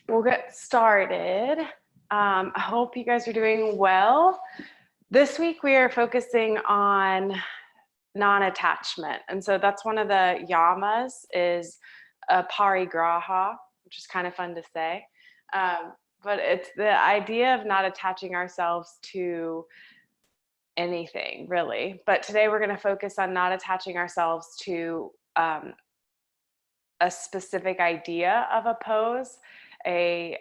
We'll get started. I hope you guys are doing well. This week we are focusing on non-attachment. And so that's one of the yamas is parigraha, which is kind of fun to say. But it's the idea of not attaching ourselves to anything really. But today we're going to focus on not attaching ourselves to a specific idea of a pose, a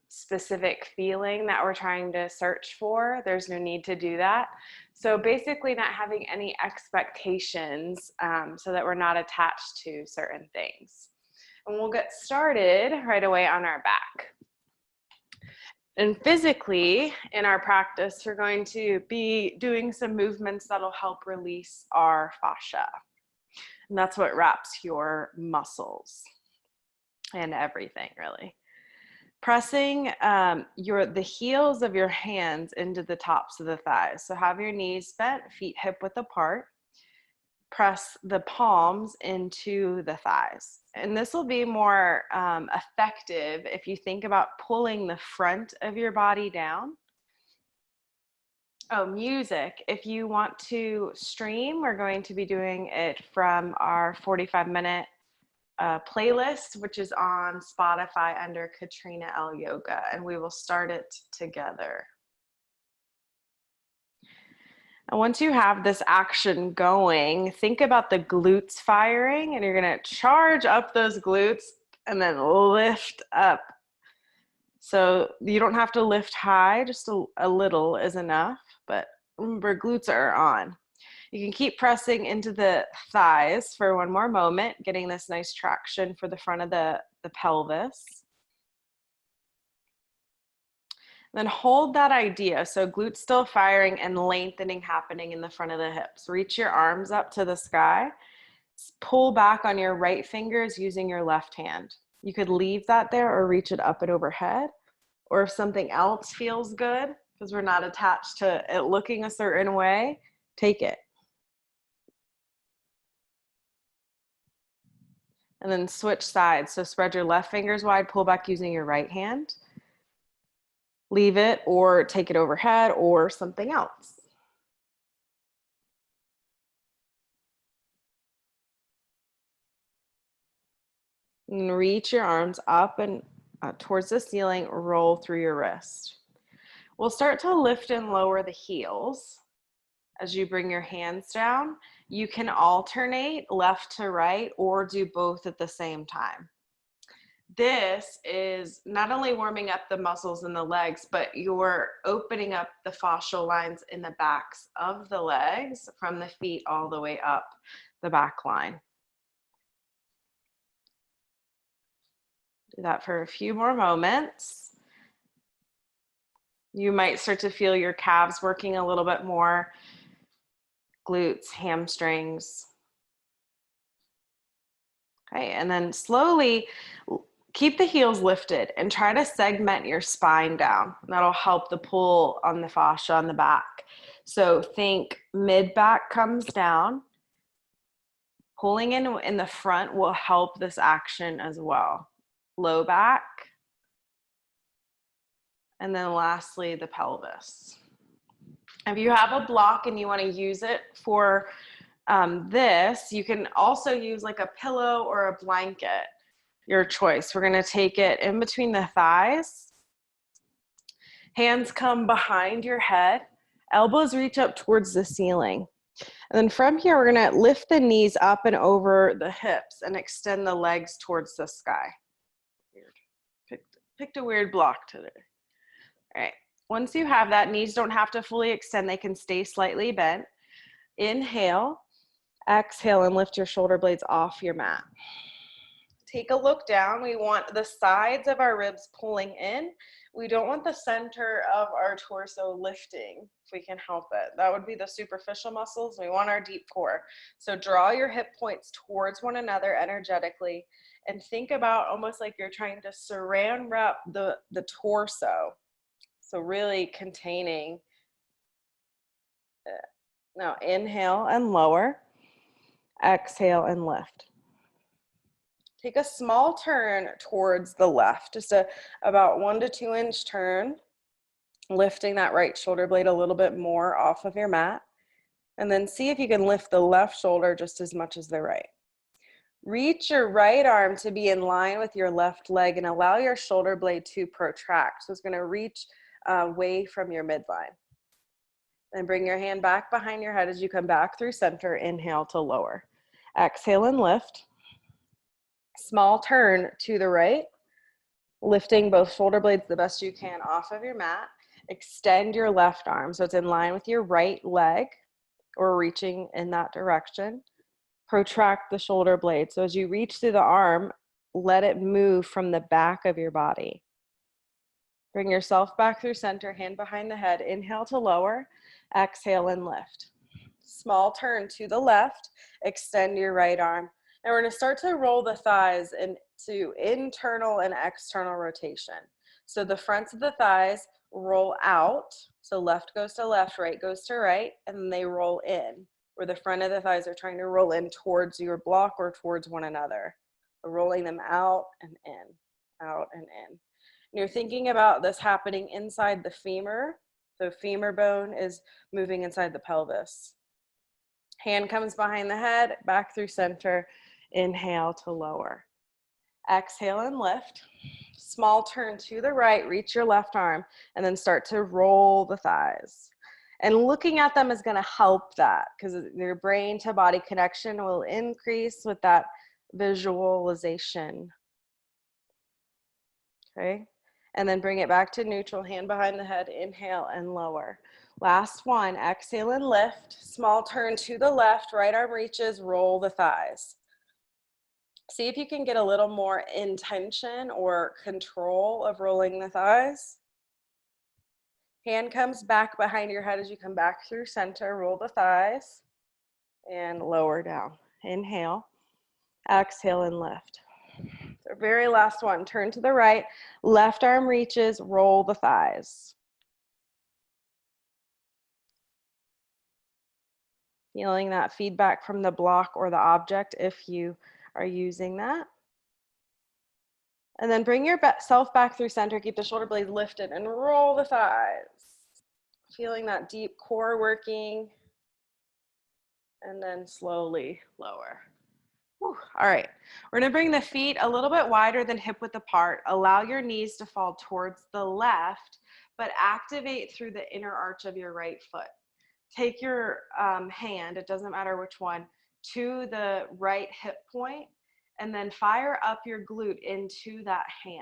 specific feeling that we're trying to search for. There's no need to do that. So basically not having any expectations so that we're not attached to certain things. And we'll get started right away on our back. And physically in our practice, we're going to be doing some movements that'll help release our fascia. And that's what wraps your muscles and everything really. Pressing the heels of your hands into the tops of the thighs. So have your knees bent, feet hip width apart. Press the palms into the thighs. And this will be more effective if you think about pulling the front of your body down. Oh, music. If you want to stream, we're going to be doing it from our 45-minute playlist, which is on Spotify under Katrina L. Yoga, and we will start it together. And once you have this action going, think about the glutes firing, and you're going to charge up those glutes and then lift up. So you don't have to lift high, just a little is enough, but remember, glutes are on. You can keep pressing into the thighs for one more moment, getting this nice traction for the front of the pelvis. Then hold that idea. So glutes still firing and lengthening happening in the front of the hips. Reach your arms up to the sky. Pull back on your right fingers using your left hand. You could leave that there or reach it up and overhead. Or if something else feels good, because we're not attached to it looking a certain way, take it. And then switch sides. So spread your left fingers wide, pull back using your right hand. Leave it or take it overhead or something else. And reach your arms up and towards the ceiling, roll through your wrist. We'll start to lift and lower the heels as you bring your hands down. You can alternate left to right or do both at the same time. This is not only warming up the muscles in the legs, but you're opening up the fascial lines in the backs of the legs from the feet all the way up the back line. Do that for a few more moments. You might start to feel your calves working a little bit more, glutes, hamstrings. Okay, and then slowly keep the heels lifted and try to segment your spine down. That'll help the pull on the fascia on the back. So think mid-back comes down. Pulling in the front will help this action as well. Low back. And then lastly, the pelvis. If you have a block and you want to use it for this, you can also use like a pillow or a blanket, your choice. We're going to take it in between the thighs. Hands come behind your head. Elbows reach up towards the ceiling. And then from here, we're going to lift the knees up and over the hips and extend the legs towards the sky. Weird. Picked a weird block today. All right. Once you have that, knees don't have to fully extend. They can stay slightly bent. Inhale, exhale, and lift your shoulder blades off your mat. Take a look down. We want the sides of our ribs pulling in. We don't want the center of our torso lifting if we can help it. That would be the superficial muscles. We want our deep core. So draw your hip points towards one another energetically and think about almost like you're trying to saran wrap the torso. So really containing. Now inhale and lower. Exhale and lift. Take a small turn towards the left, just about 1 to 2 inch turn, lifting that right shoulder blade a little bit more off of your mat. And then see if you can lift the left shoulder just as much as the right. Reach your right arm to be in line with your left leg and allow your shoulder blade to protract. So it's going to reach away from your midline. Then bring your hand back behind your head as you come back through center. Inhale to lower. Exhale and lift. Small turn to the right, lifting both shoulder blades the best you can off of your mat. Extend your left arm so it's in line with your right leg or reaching in that direction. Protract the shoulder blade. So as you reach through the arm, let it move from the back of your body. Bring yourself back through center, hand behind the head. Inhale to lower, exhale and lift. Small turn to the left, extend your right arm. And we're going to start to roll the thighs into internal and external rotation. So the fronts of the thighs roll out. So left goes to left, right goes to right, and then they roll in, where the front of the thighs are trying to roll in towards your block or towards one another. So rolling them out and in, out and in. And you're thinking about this happening inside the femur. The femur bone is moving inside the pelvis. Hand comes behind the head, back through center. Inhale to lower. Exhale and lift. Small turn to the right, reach your left arm, and then start to roll the thighs. And looking at them is going to help that because your brain to body connection will increase with that visualization. Okay. And then bring it back to neutral, hand behind the head, inhale and lower. Last one, exhale and lift. Small turn to the left, right arm reaches, roll the thighs. See if you can get a little more intention or control of rolling the thighs. Hand comes back behind your head as you come back through center, roll the thighs, and lower down. Inhale, exhale and lift. So very last one, turn to the right, left arm reaches, roll the thighs. Feeling that feedback from the block or the object if you are using that. And then bring yourself back through center, keep the shoulder blades lifted and roll the thighs. Feeling that deep core working. And then slowly lower. Whew. All right, we're gonna bring the feet a little bit wider than hip width apart. Allow your knees to fall towards the left, but activate through the inner arch of your right foot. Take your hand, it doesn't matter which one, to the right hip point, and then fire up your glute into that hand.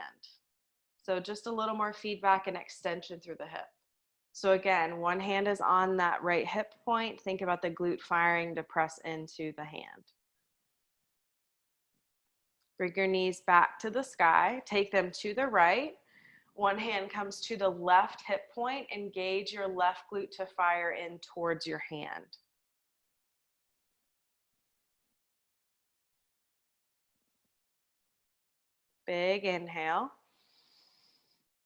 So just a little more feedback and extension through the hip. So again, one hand is on that right hip point. Think about the glute firing to press into the hand. Bring your knees back to the sky. Take them to the right. One hand comes to the left hip point. Engage your left glute to fire in towards your hand. Big inhale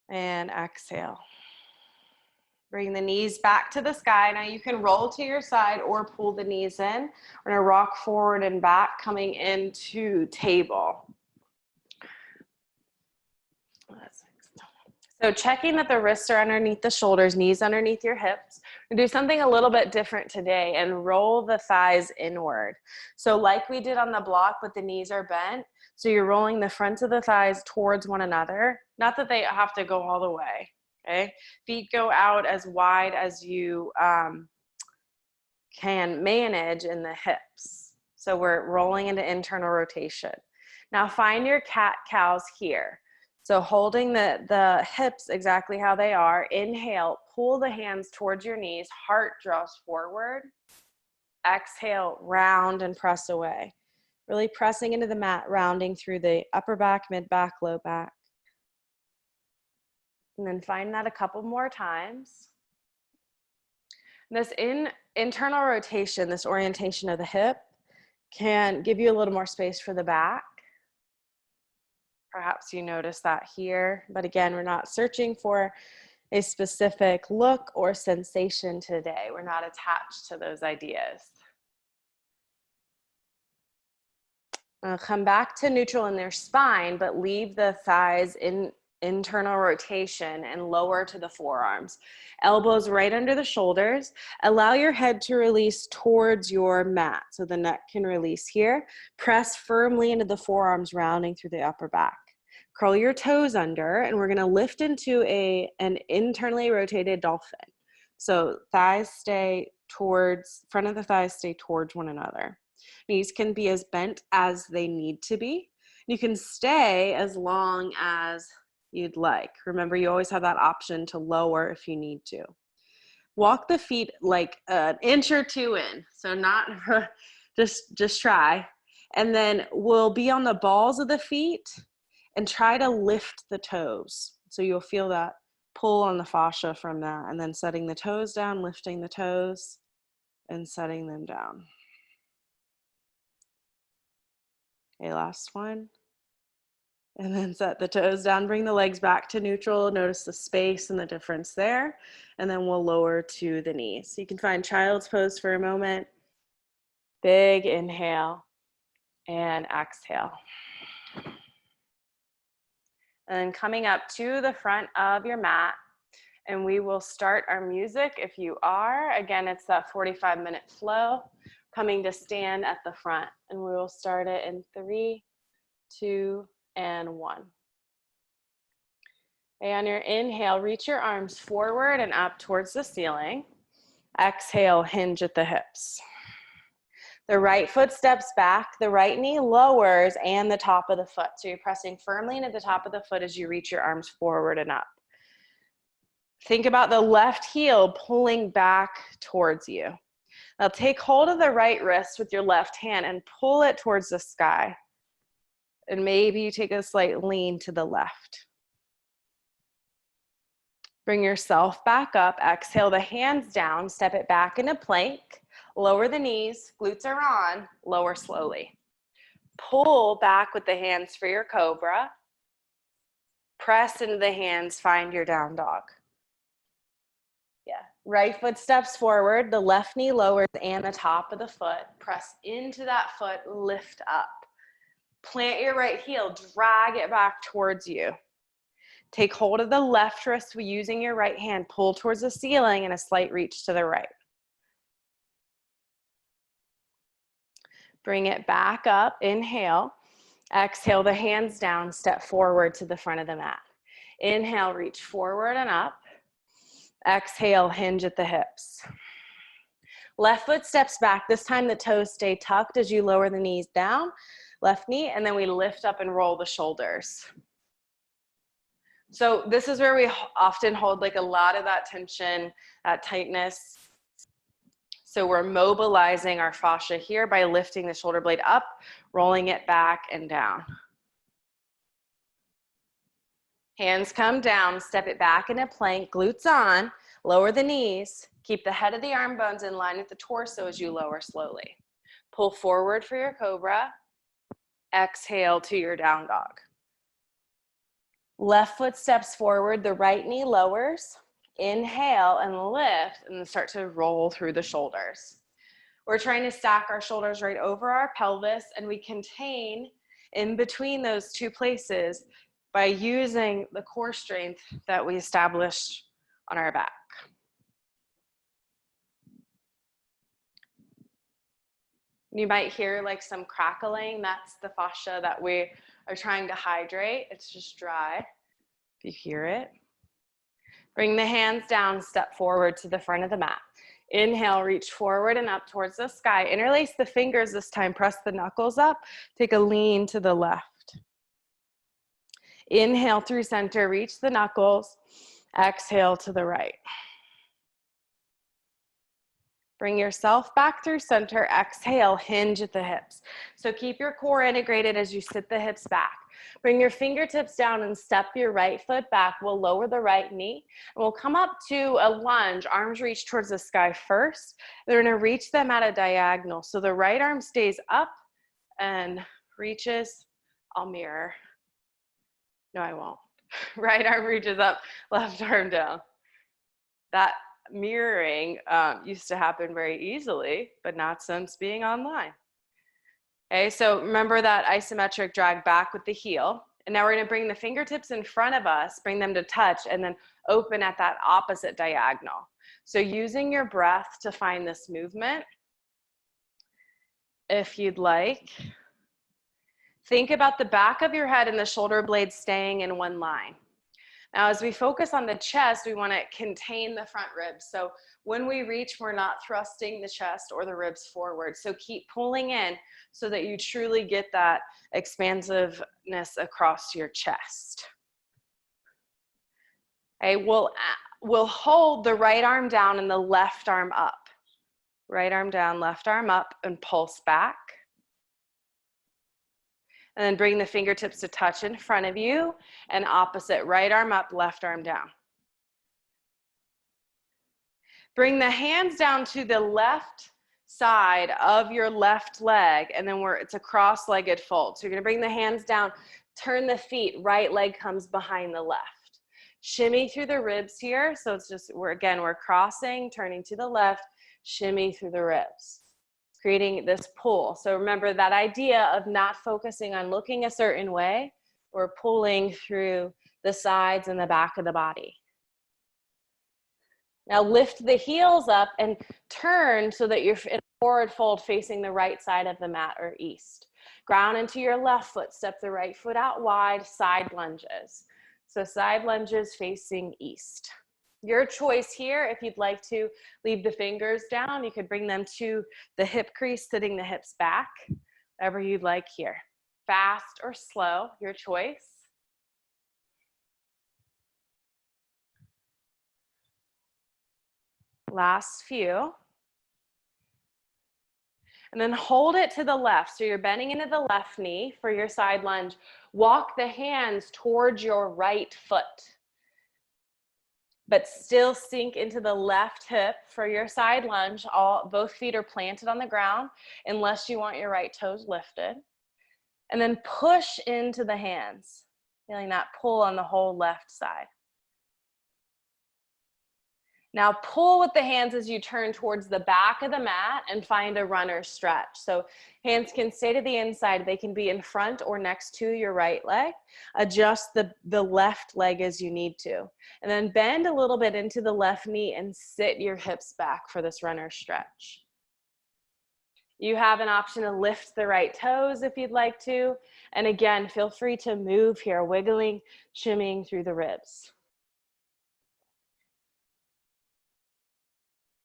and exhale. Bring the knees back to the sky. Now you can roll to your side or pull the knees in. We're gonna rock forward and back, coming into table. So checking that the wrists are underneath the shoulders, knees underneath your hips. We're gonna do something a little bit different today and roll the thighs inward. So like we did on the block, but the knees are bent. So you're rolling the fronts of the thighs towards one another. Not that they have to go all the way, okay? Feet go out as wide as you can manage in the hips. So we're rolling into internal rotation. Now find your cat-cows here. So holding the hips exactly how they are. Inhale, pull the hands towards your knees, heart draws forward. Exhale, round and press away. Really pressing into the mat, rounding through the upper back, mid back, low back. And then find that a couple more times. This internal rotation, this orientation of the hip, can give you a little more space for the back. Perhaps you notice that here, but again, we're not searching for a specific look or sensation today. We're not attached to those ideas. Come back to neutral in their spine, but leave the thighs in internal rotation and lower to the forearms. Elbows right under the shoulders. Allow your head to release towards your mat so the neck can release here. Press firmly into the forearms, rounding through the upper back. Curl your toes under, and we're going to lift into an internally rotated dolphin. So thighs stay towards, front of the thighs stay towards one another. Knees can be as bent as they need to be. You can stay as long as you'd like. Remember, you always have that option to lower if you need to. Walk the feet like an inch or two in. So not, just try. And then we'll be on the balls of the feet and try to lift the toes. So you'll feel that pull on the fascia from that. And then setting the toes down, lifting the toes, and setting them down. Okay, last one. And then set the toes down, bring the legs back to neutral. Notice the space and the difference there. And then we'll lower to the knees. So you can find child's pose for a moment. Big inhale and exhale. And then coming up to the front of your mat, and we will start our music if you are. Again, it's that 45-minute flow. Coming to stand at the front, and we will start it in 3, 2, and 1. Okay, on your inhale, reach your arms forward and up towards the ceiling. Exhale, hinge at the hips. The right foot steps back, the right knee lowers, and the top of the foot. So you're pressing firmly into the top of the foot as you reach your arms forward and up. Think about the left heel pulling back towards you. Now take hold of the right wrist with your left hand and pull it towards the sky. And maybe you take a slight lean to the left. Bring yourself back up. Exhale the hands down, step it back into plank. Lower the knees, glutes are on, lower slowly. Pull back with the hands for your cobra. Press into the hands, find your down dog. Yeah, right foot steps forward, the left knee lowers and the top of the foot. Press into that foot, lift up. Plant your right heel, drag it back towards you. Take hold of the left wrist using your right hand, pull towards the ceiling and a slight reach to the right. Bring it back up, inhale. Exhale the hands down, step forward to the front of the mat. Inhale, reach forward and up. Exhale, hinge at the hips. Left foot steps back. This time the toes stay tucked as you lower the knees down. Left knee, and then we lift up and roll the shoulders. So this is where we often hold like a lot of that tension, that tightness. So we're mobilizing our fascia here by lifting the shoulder blade up, rolling it back and down. Hands come down, step it back into plank, glutes on, lower the knees. Keep the head of the arm bones in line with the torso as you lower slowly. Pull forward for your cobra. Exhale to your down dog. Left foot steps forward, the right knee lowers. Inhale and lift, and then start to roll through the shoulders. We're trying to stack our shoulders right over our pelvis, and we contain in between those two places by using the core strength that we established on our back. You might hear like some crackling. That's the fascia that we are trying to hydrate. It's just dry. If you hear it. Bring the hands down, step forward to the front of the mat. Inhale, reach forward and up towards the sky. Interlace the fingers this time, press the knuckles up. Take a lean to the left. Inhale through center, reach the knuckles. Exhale to the right. Bring yourself back through center. Exhale, hinge at the hips. So keep your core integrated as you sit the hips back. Bring your fingertips down and step your right foot back. We'll lower the right knee. And we'll come up to a lunge. Arms reach towards the sky first. They're going to reach them at a diagonal. So the right arm stays up and reaches. I'll mirror. No, I won't. Right arm reaches up, left arm down. That mirroring used to happen very easily, but not since being online. Okay, so remember that isometric drag back with the heel. And now we're going to bring the fingertips in front of us, bring them to touch, and then open at that opposite diagonal. So using your breath to find this movement, if you'd like. Think about the back of your head and the shoulder blades staying in one line. Now, as we focus on the chest, we want to contain the front ribs. So when we reach, we're not thrusting the chest or the ribs forward. So keep pulling in so that you truly get that expansiveness across your chest. Okay, we'll hold the right arm down and the left arm up. Right arm down, left arm up, and pulse back. And then bring the fingertips to touch in front of you, and opposite, right arm up, left arm down. Bring the hands down to the left side of your left leg, and then it's a cross-legged fold. So you're gonna bring the hands down, turn the feet, right leg comes behind the left. Shimmy through the ribs here, so it's just, we're crossing, turning to the left, shimmy through the ribs, creating this pull. So remember that idea of not focusing on looking a certain way, or pulling through the sides and the back of the body. Now lift the heels up and turn so that you're in a forward fold facing the right side of the mat or east. Ground into your left foot, step the right foot out wide, side lunges. So side lunges facing east. Your choice here, if you'd like to leave the fingers down, you could bring them to the hip crease, sitting the hips back, whatever you'd like here. Fast or slow, your choice. Last few. And then hold it to the left. So you're bending into the left knee for your side lunge. Walk the hands towards your right foot, but still sink into the left hip for your side lunge. Both feet are planted on the ground unless you want your right toes lifted. And then push into the hands, feeling that pull on the whole left side. Now pull with the hands as you turn towards the back of the mat and find a runner stretch. So hands can stay to the inside. They can be in front or next to your right leg. Adjust the left leg as you need to. And then bend a little bit into the left knee and sit your hips back for this runner stretch. You have an option to lift the right toes if you'd like to. And again, feel free to move here, wiggling, shimmying through the ribs.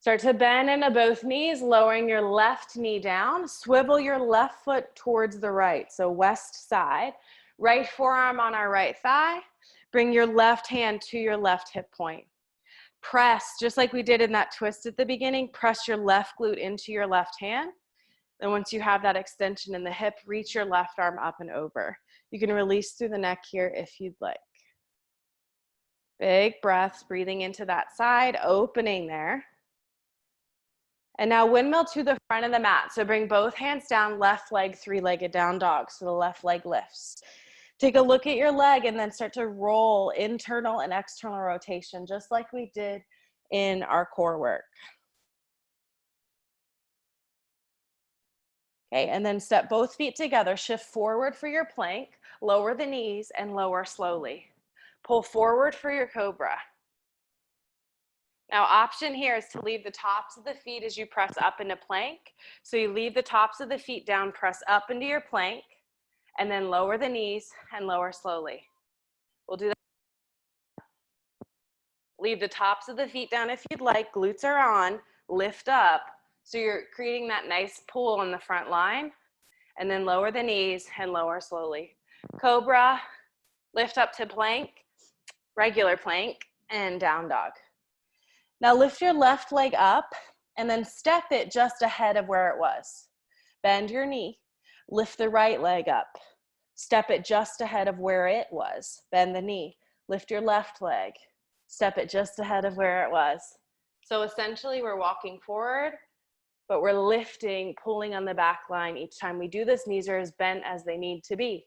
Start to bend into both knees, lowering your left knee down. Swivel your left foot towards the right, so west side. Right forearm on our right thigh. Bring your left hand to your left hip point. Press, just like we did in that twist at the beginning, press your left glute into your left hand. Then once you have that extension in the hip, reach your left arm up and over. You can release through the neck here if you'd like. Big breaths, breathing into that side, opening there. And now windmill to the front of the mat. So bring both hands down, left leg, three-legged down dog. So the left leg lifts. Take a look at your leg and then start to roll internal and external rotation, just like we did in our core work. Okay, and then step both feet together, shift forward for your plank, lower the knees and lower slowly. Pull forward for your cobra. Now, option here is to leave the tops of the feet as you press up into plank. So you leave the tops of the feet down, press up into your plank, and then lower the knees and lower slowly. We'll do that. Leave the tops of the feet down if you'd like. Glutes are on. Lift up. So you're creating that nice pull on the front line. And then lower the knees and lower slowly. Cobra, lift up to plank, regular plank, and down dog. Now lift your left leg up and then step it just ahead of where it was. Bend your knee, lift the right leg up. Step it just ahead of where it was. Bend the knee, lift your left leg. Step it just ahead of where it was. So essentially we're walking forward, but we're lifting, pulling on the back line each time we do this. Knees are as bent as they need to be.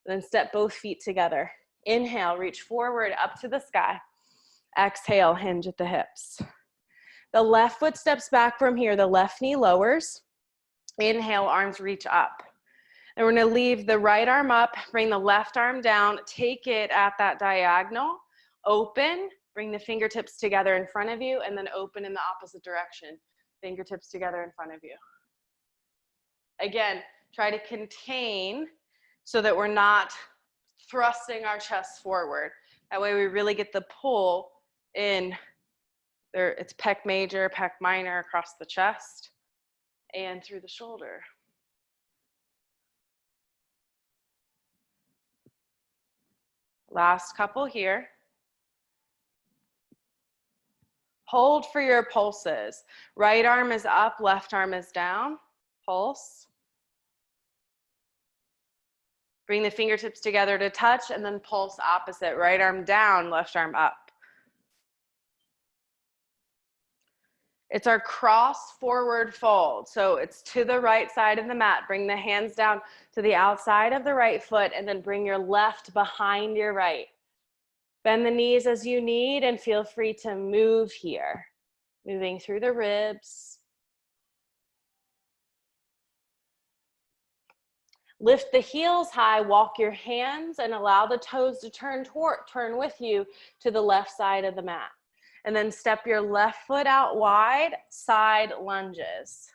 And then step both feet together. Inhale, reach forward up to the sky. Exhale, hinge at the hips. The left foot steps back from here. The left knee lowers. Inhale, arms reach up. And we're gonna leave the right arm up, bring the left arm down, take it at that diagonal, open, bring the fingertips together in front of you, and then open in the opposite direction. Fingertips together in front of you. Again, try to contain so that we're not thrusting our chest forward. That way we really get the pull in there. It's pec major, pec minor across the chest and through the shoulder. Last couple here. Hold for your pulses. Right arm is up, left arm is down. Pulse. Bring the fingertips together to touch and then pulse opposite. Right arm down, left arm up. It's our cross forward fold. So it's to the right side of the mat. Bring the hands down to the outside of the right foot and then bring your left behind your right. Bend the knees as you need and feel free to move here. Moving through the ribs. Lift the heels high, walk your hands and allow the toes to turn with you to the left side of the mat. And then step your left foot out wide, side lunges.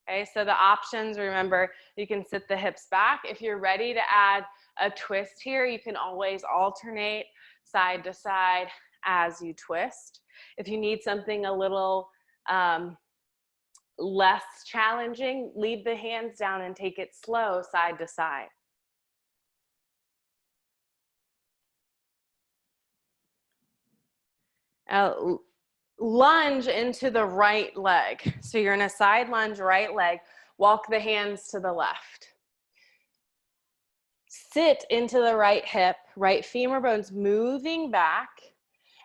Okay, so the options, remember, you can sit the hips back. If you're ready to add a twist here, you can always alternate side to side as you twist. If you need something a little less challenging, leave the hands down and take it slow side to side. Now, lunge into the right leg. So you're in a side lunge, right leg. Walk the hands to the left. Sit into the right hip, right femur bones moving back,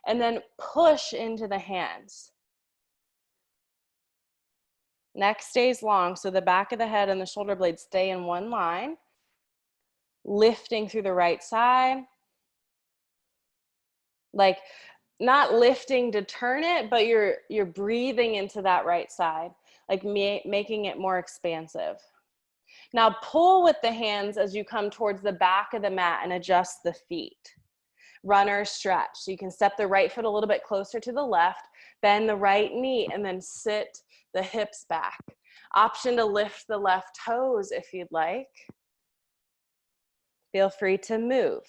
and then push into the hands. Neck stays long, so the back of the head and the shoulder blades stay in one line. Lifting through the right side. Like, not lifting to turn it, but you're breathing into that right side, like making it more expansive. Now pull with the hands as you come towards the back of the mat and adjust the feet. Runner stretch. So you can step the right foot a little bit closer to the left, bend the right knee, and then sit the hips back. Option to lift the left toes if you'd like. Feel free to move.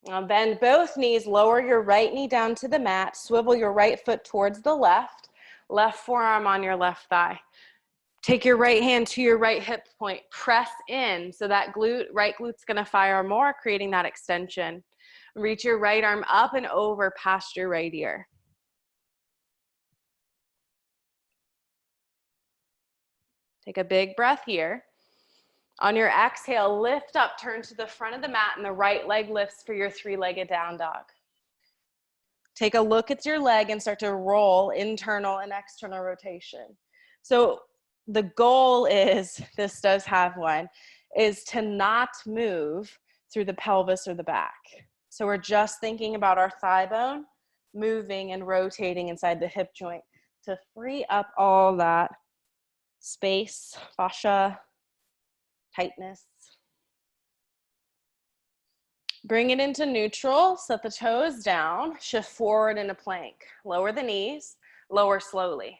Now bend both knees, lower your right knee down to the mat, swivel your right foot towards the left, left forearm on your left thigh. Take your right hand to your right hip point, press in, so that right glute's gonna fire more, creating that extension. Reach your right arm up and over past your right ear. Take a big breath here. On your exhale, lift up, turn to the front of the mat, and the right leg lifts for your three-legged down dog. Take a look at your leg and start to roll internal and external rotation. So the goal is, this does have one, is to not move through the pelvis or the back. So we're just thinking about our thigh bone moving and rotating inside the hip joint to free up all that space, fascia, tightness. Bring it into neutral, set the toes down, shift forward into plank. Lower the knees, lower slowly.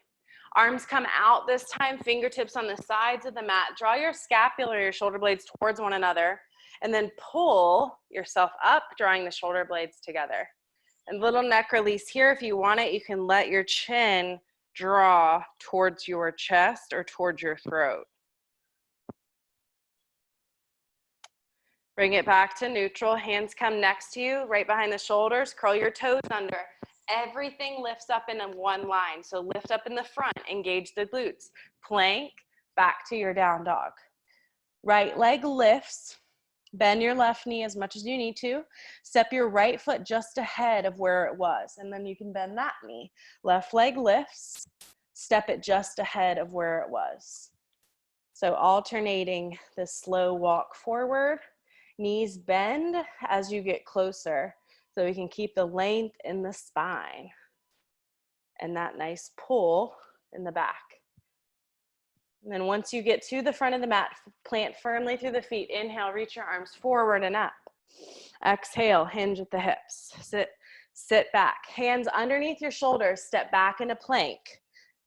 Arms come out this time, fingertips on the sides of the mat. Draw your scapula or your shoulder blades towards one another, and then pull yourself up, drawing the shoulder blades together. And little neck release here. If you want it, you can let your chin draw towards your chest or towards your throat. Bring it back to neutral. Hands come next to you, right behind the shoulders. Curl your toes under. Everything lifts up in one line. So lift up in the front, engage the glutes. Plank, back to your down dog. Right leg lifts. Bend your left knee as much as you need to. Step your right foot just ahead of where it was, and then you can bend that knee. Left leg lifts. Step it just ahead of where it was. So alternating this slow walk forward. Knees bend as you get closer so we can keep the length in the spine. and that nice pull in the back. And then once you get to the front of the mat, plant firmly through the feet. Inhale, reach your arms forward and up. Exhale, hinge at the hips. Sit back. Hands underneath your shoulders, step back into plank.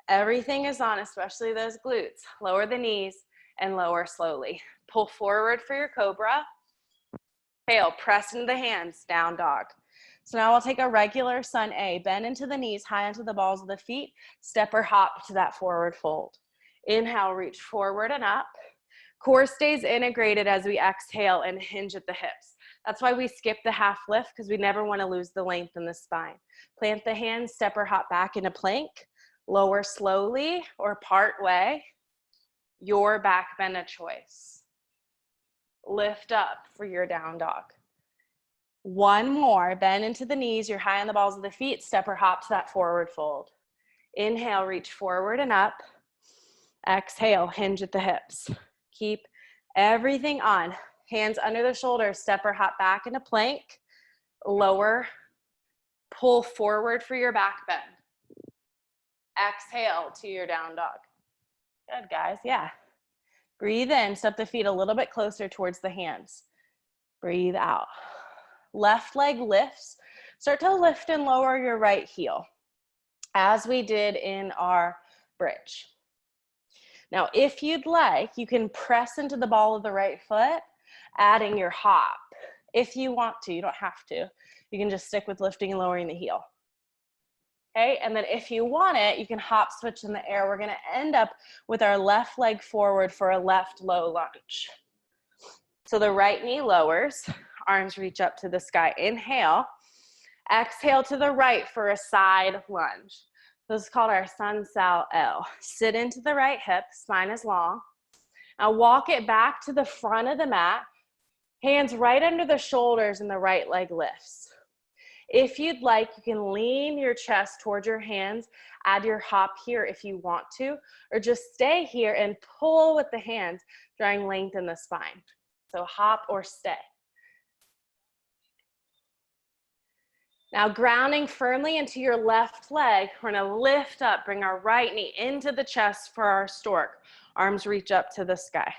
Everything is on, especially those glutes. Lower the knees and lower slowly. Pull forward for your cobra. Exhale, press into the hands, down dog. So now we'll take a regular sun A. Bend into the knees, high onto the balls of the feet. Step or hop to that forward fold. Inhale, reach forward and up. Core stays integrated as we exhale and hinge at the hips. That's why we skip the half lift, because we never want to lose the length in the spine. Plant the hands, step or hop back into plank. Lower slowly or part way. Your back bend of choice. Lift up for your down dog. One more, bend into the knees, you're high on the balls of the feet, step or hop to that forward fold. Inhale, reach forward and up. Exhale, hinge at the hips. Keep everything on. Hands under the shoulders, step or hop back into plank. Lower, pull forward for your back bend. Exhale to your down dog. Good, guys, yeah. Breathe in, step the feet a little bit closer towards the hands. Breathe out. Left leg lifts. Start to lift and lower your right heel, as we did in our bridge. Now, if you'd like, you can press into the ball of the right foot, adding your hop. If you want to, you don't have to. You can just stick with lifting and lowering the heel. Okay, and then if you want it, you can hop switch in the air. We're gonna end up with our left leg forward for a left low lunge. So the right knee lowers, arms reach up to the sky. Inhale, exhale to the right for a side lunge. This is called our Sun Sal L. Sit into the right hip, spine is long. Now walk it back to the front of the mat, hands right under the shoulders and the right leg lifts. If you'd like, you can lean your chest towards your hands, add your hop here if you want to, or just stay here and pull with the hands, drawing length in the spine. So hop or stay. Now grounding firmly into your left leg, we're gonna lift up, bring our right knee into the chest for our stork. Arms reach up to the sky.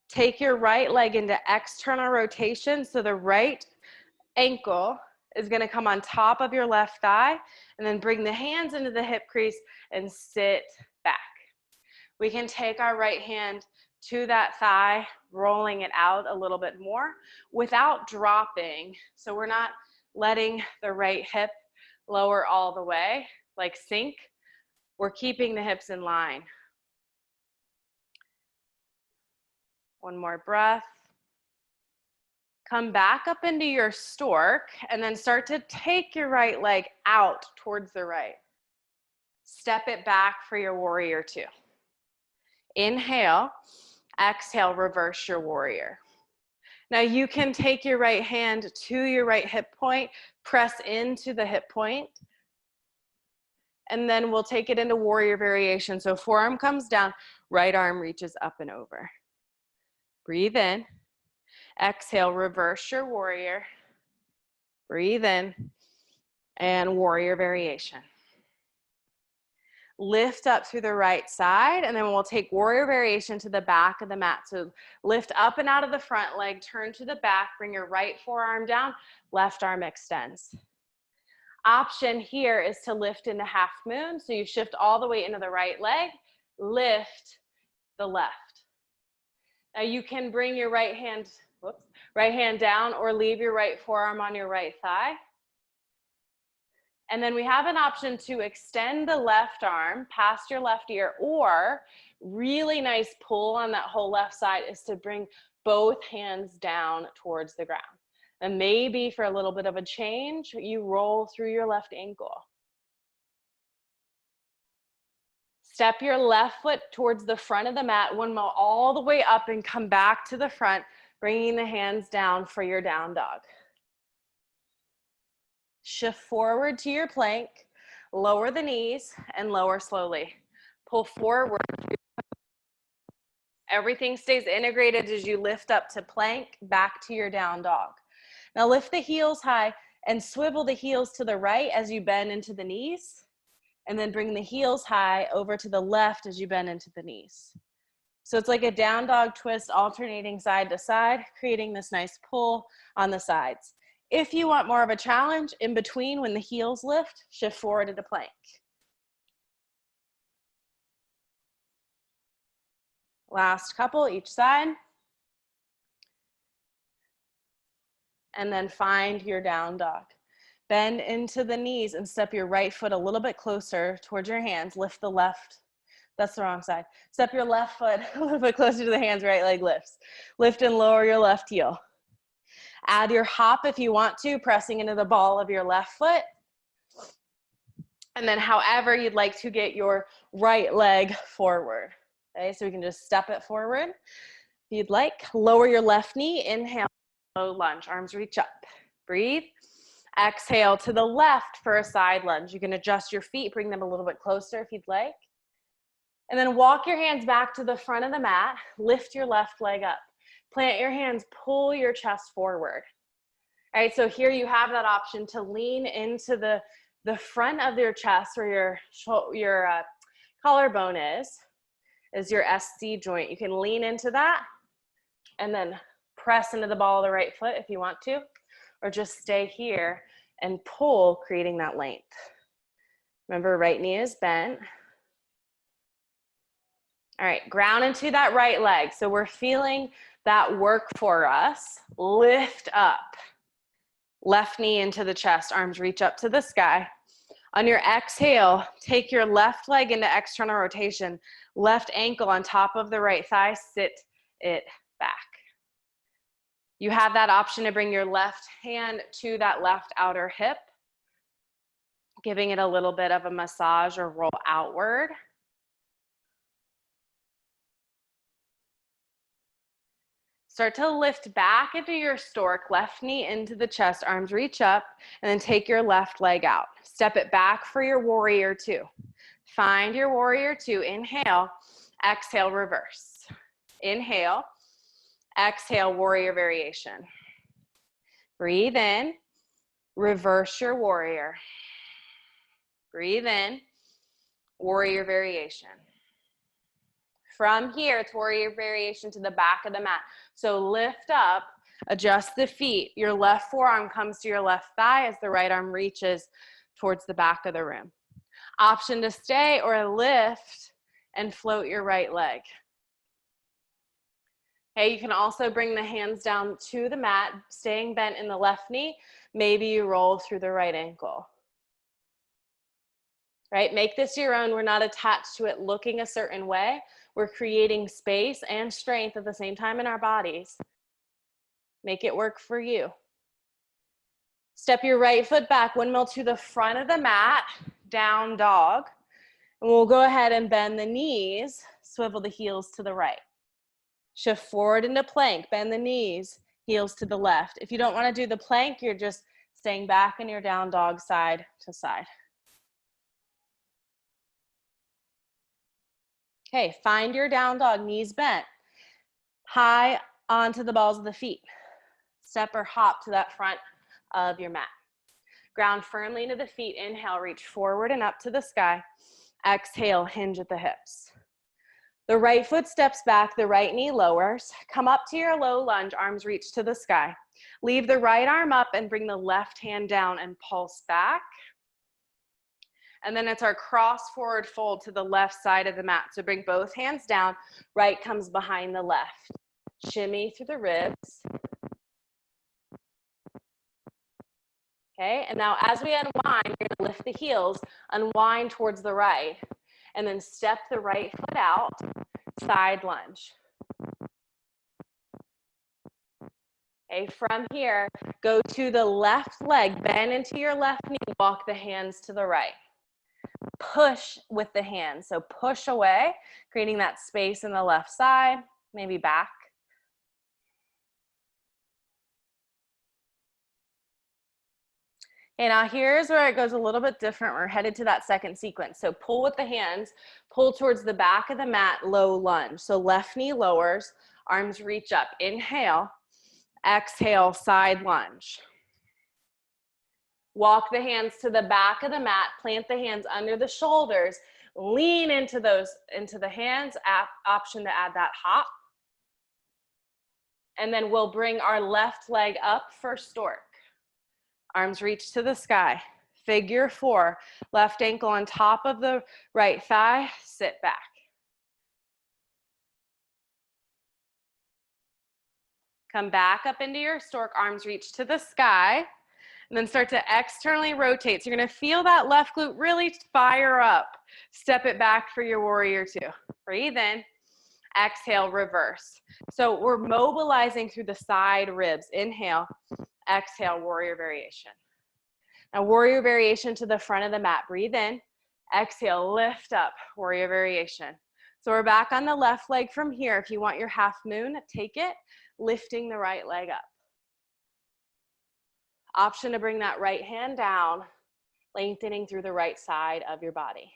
Take your right leg into external rotation, so the right ankle is gonna come on top of your left thigh, and then bring the hands into the hip crease and sit back. We can take our right hand to that thigh, rolling it out a little bit more without dropping. So we're not letting the right hip lower all the way, like sink. We're keeping the hips in line. One more breath. Come back up into your stork and then start to take your right leg out towards the right. Step it back for your warrior two. Inhale, exhale, reverse your warrior. Now you can take your right hand to your right hip point, press into the hip point, and then we'll take it into warrior variation. So forearm comes down, right arm reaches up and over. Breathe in. Exhale, reverse your warrior. Breathe in, and warrior variation. Lift up through the right side, and then we'll take warrior variation to the back of the mat. So lift up and out of the front leg, turn to the back, bring your right forearm down, left arm extends. Option here is to lift into half moon. So you shift all the way into the right leg, lift the left. Now you can bring your right hand down or leave your right forearm on your right thigh. And then we have an option to extend the left arm past your left ear, or really nice pull on that whole left side is to bring both hands down towards the ground. And maybe for a little bit of a change, you roll through your left ankle. Step your left foot towards the front of the mat, windmill all the way up and come back to the front, bringing the hands down for your down dog. Shift forward to your plank, lower the knees and lower slowly. Pull forward. Everything stays integrated as you lift up to plank, back to your down dog. Now lift the heels high, and swivel the heels to the right as you bend into the knees, and then bring the heels high over to the left as you bend into the knees. So it's like a down dog twist, alternating side to side, creating this nice pull on the sides. If you want more of a challenge, in between when the heels lift, shift forward into plank. Last couple each side. And then find your down dog. Bend into the knees and step your right foot a little bit closer towards your hands. Lift the left. That's the wrong side. Step your left foot a little bit closer to the hands, right leg lifts. Lift and lower your left heel. Add your hop if you want to, pressing into the ball of your left foot. And then however you'd like to get your right leg forward. Okay, so we can just step it forward. If you'd like, lower your left knee, inhale, low lunge, arms reach up. Breathe. Exhale to the left for a side lunge. You can adjust your feet, bring them a little bit closer if you'd like. And then walk your hands back to the front of the mat. Lift your left leg up. Plant your hands, pull your chest forward. All right, so here you have that option to lean into the front of your chest where your collarbone is your SC joint. You can lean into that and then press into the ball of the right foot if you want to, or just stay here and pull, creating that length. Remember, right knee is bent. All right, ground into that right leg. So we're feeling that work for us. Lift up. Left knee into the chest, arms reach up to the sky. On your exhale, take your left leg into external rotation. Left ankle on top of the right thigh, sit it back. You have that option to bring your left hand to that left outer hip, giving it a little bit of a massage or roll outward. Start to lift back into your stork, left knee into the chest, arms reach up, and then take your left leg out. Step it back for your warrior two. Find your warrior two, inhale, exhale, reverse. Inhale, exhale, warrior variation. Breathe in, reverse your warrior. Breathe in, warrior variation. From here, it's warrior variation to the back of the mat. So lift up, adjust the feet. Your left forearm comes to your left thigh as the right arm reaches towards the back of the room. Option to stay or lift and float your right leg. Okay, you can also bring the hands down to the mat, staying bent in the left knee. Maybe you roll through the right ankle. Right, make this your own. We're not attached to it looking a certain way. We're creating space and strength at the same time in our bodies. Make it work for you. Step your right foot back, windmill to the front of the mat, down dog. And we'll go ahead and bend the knees, swivel the heels to the right. Shift forward into plank, bend the knees, heels to the left. If you don't want to do the plank, you're just staying back in your down dog side to side. Okay, find your down dog, knees bent. High onto the balls of the feet. Step or hop to that front of your mat. Ground firmly into the feet. Inhale, reach forward and up to the sky. Exhale, hinge at the hips. The right foot steps back, the right knee lowers. Come up to your low lunge, arms reach to the sky. Leave the right arm up and bring the left hand down and pulse back. And then it's our cross forward fold to the left side of the mat. So bring both hands down, right comes behind the left. Shimmy through the ribs. Okay, and now as we unwind, you're gonna lift the heels, unwind towards the right, and then step the right foot out, side lunge. Okay, from here, go to the left leg, bend into your left knee, walk the hands to the right. Push with the hands, so push away, creating that space in the left side, maybe back. Okay, now here's where it goes a little bit different. We're headed to that second sequence. So pull with the hands, pull towards the back of the mat, low lunge. So left knee lowers, arms reach up. Inhale, exhale, side lunge. Walk the hands to the back of the mat, plant the hands under the shoulders, lean into the hands, option to add that hop. And then we'll bring our left leg up for stork. Arms reach to the sky. Figure 4, left ankle on top of the right thigh, sit back. Come back up into your stork, arms reach to the sky, and then start to externally rotate. So you're gonna feel that left glute really fire up. Step it back for your warrior 2. Breathe in, exhale, reverse. So we're mobilizing through the side ribs. Inhale, exhale, warrior variation. Now warrior variation to the front of the mat. Breathe in, exhale, lift up, warrior variation. So we're back on the left leg from here. If you want your half moon, take it, lifting the right leg up. Option to bring that right hand down, lengthening through the right side of your body.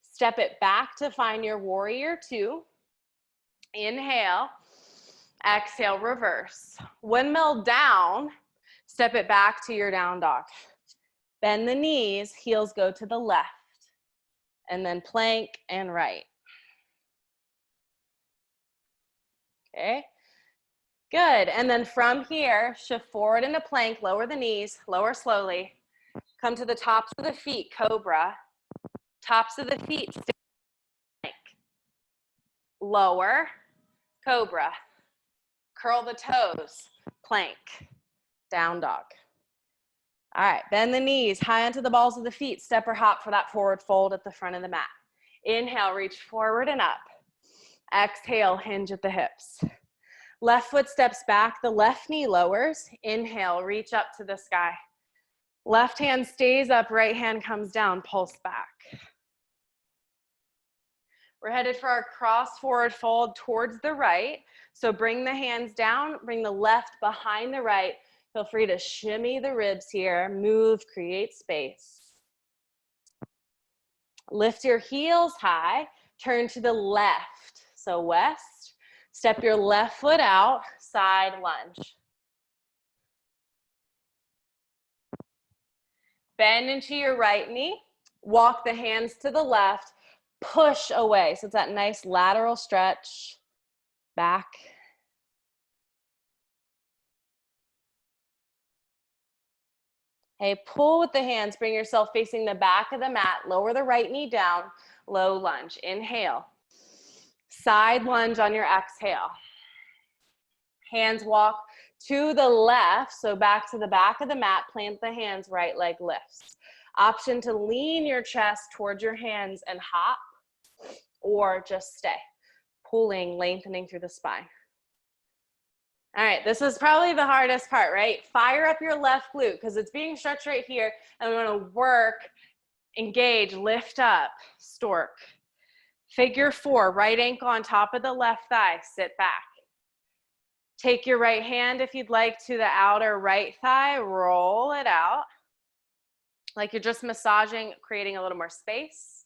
Step it back to find your warrior 2. Inhale, exhale, reverse. Windmill down, step it back to your down dog. Bend the knees, heels go to the left, and then plank and right. Okay, good. And then from here, shift forward into plank, lower the knees, lower slowly. Come to the tops of the feet, cobra. Tops of the feet, stay plank. Lower, cobra. Curl the toes, plank, down dog. All right, bend the knees, high onto the balls of the feet, step or hop for that forward fold at the front of the mat. Inhale, reach forward and up. Exhale, hinge at the hips. Left foot steps back, the left knee lowers. Inhale, reach up to the sky. Left hand stays up, right hand comes down, pulse back. We're headed for our cross forward fold towards the right. So bring the hands down, bring the left behind the right. Feel free to shimmy the ribs here, move, create space. Lift your heels high, turn to the left. So west, step your left foot out, side lunge. Bend into your right knee, walk the hands to the left, push away. So it's that nice lateral stretch, back. Hey, pull with the hands, bring yourself facing the back of the mat, lower the right knee down, low lunge. Inhale, side lunge on your exhale. Hands walk to the left, so back to the back of the mat, plant the hands, right leg lifts. Option to lean your chest towards your hands and hop, or just stay, pulling, lengthening through the spine. All right, this is probably the hardest part, right? Fire up your left glute because it's being stretched right here, and we want to work, engage, lift up, stork. Figure 4, right ankle on top of the left thigh, sit back. Take your right hand, if you'd like, to the outer right thigh, roll it out. Like you're just massaging, creating a little more space.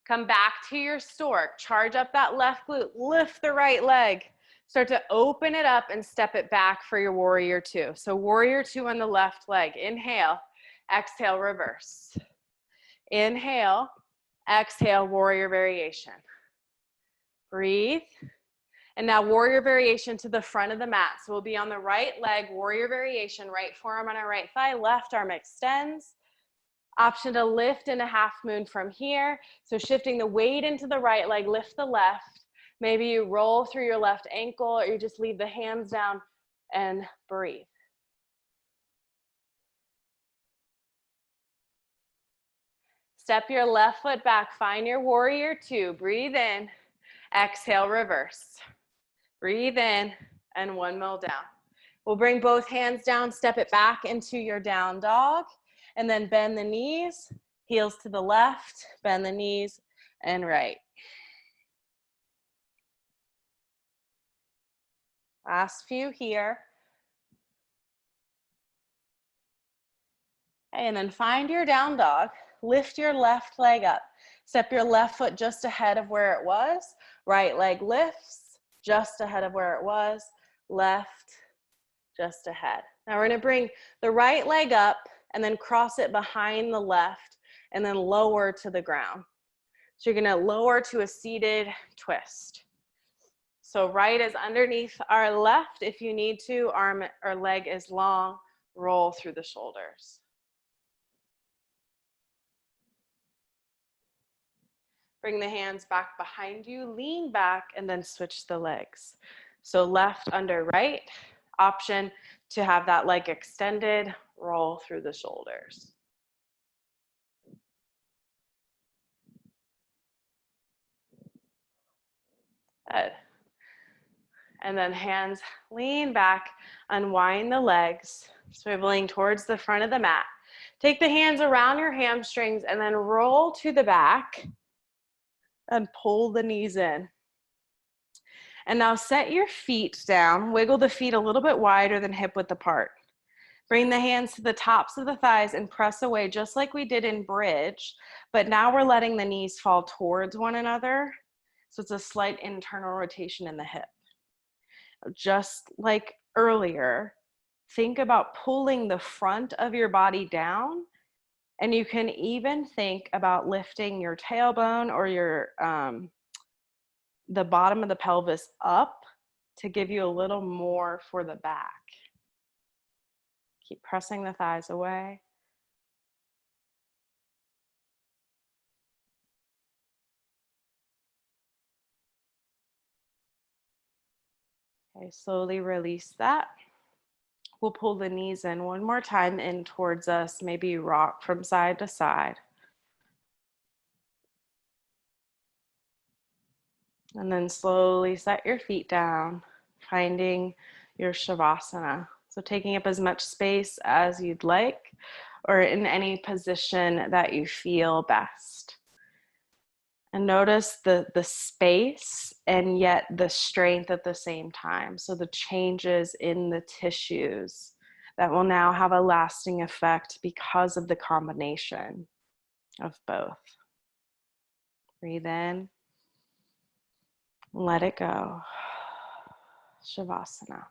Come back to your stork, charge up that left glute, lift the right leg. Start to open it up and step it back for your warrior 2. So warrior 2 on the left leg. Inhale, exhale, reverse. Inhale, exhale, warrior variation. Breathe. And now warrior variation to the front of the mat. So we'll be on the right leg, warrior variation, right forearm on our right thigh, left arm extends. Option to lift into half moon from here. So shifting the weight into the right leg, lift the left. Maybe you roll through your left ankle, or you just leave the hands down and breathe. Step your left foot back, find your warrior 2. Breathe in, exhale, reverse. Breathe in, and windmill down. We'll bring both hands down, step it back into your down dog, and then bend the knees, heels to the left, bend the knees, and right. Last few here. Okay, and then find your down dog. Lift your left leg up. Step your left foot just ahead of where it was. Right leg lifts, just ahead of where it was. left, just ahead. Now we're gonna bring the right leg up and then cross it behind the left and then lower to the ground. So you're gonna lower to a seated twist. So right is underneath our left. If you need to, arm or leg is long, roll through the shoulders. Bring the hands back behind you, lean back, and then switch the legs. So left under right, option to have that leg extended, roll through the shoulders. Good. And then hands lean back, unwind the legs, swiveling towards the front of the mat. Take the hands around your hamstrings and then roll to the back and pull the knees in. And now set your feet down, wiggle the feet a little bit wider than hip width apart. Bring the hands to the tops of the thighs and press away just like we did in bridge, but now we're letting the knees fall towards one another. So it's a slight internal rotation in the hip. Just like earlier, think about pulling the front of your body down, and you can even think about lifting your tailbone or your the bottom of the pelvis up to give you a little more for the back. Keep pressing the thighs away. Okay, slowly release that. We'll pull the knees in one more time in towards us, maybe rock from side to side. And then slowly set your feet down, finding your Shavasana. So taking up as much space as you'd like, or in any position that you feel best. And notice the space and yet the strength at the same time. So the changes in the tissues that will now have a lasting effect because of the combination of both. Breathe in, let it go. Shavasana.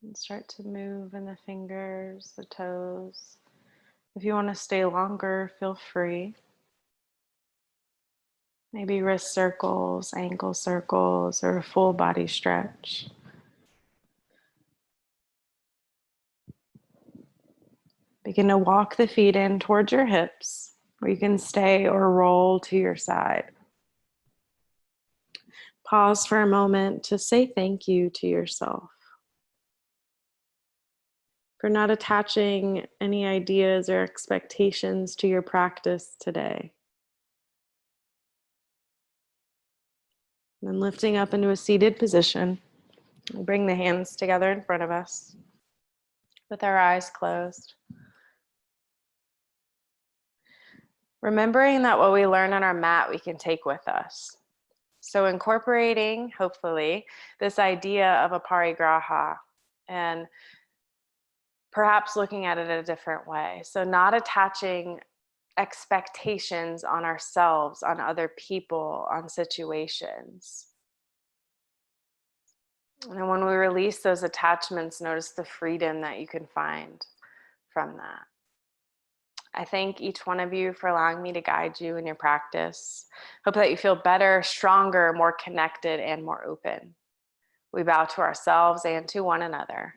And start to move in the fingers, the toes. If you want to stay longer, feel free. Maybe wrist circles, ankle circles, or a full body stretch. Begin to walk the feet in towards your hips, or you can stay or roll to your side. Pause for a moment to say thank you to yourself for not attaching any ideas or expectations to your practice today. And lifting up into a seated position, we bring the hands together in front of us with our eyes closed. Remembering that what we learn on our mat, we can take with us. So incorporating, hopefully, this idea of a parigraha and perhaps looking at it a different way. So not attaching expectations on ourselves, on other people, on situations. And then when we release those attachments, notice the freedom that you can find from that. I thank each one of you for allowing me to guide you in your practice. Hope that you feel better, stronger, more connected, and more open. We bow to ourselves and to one another.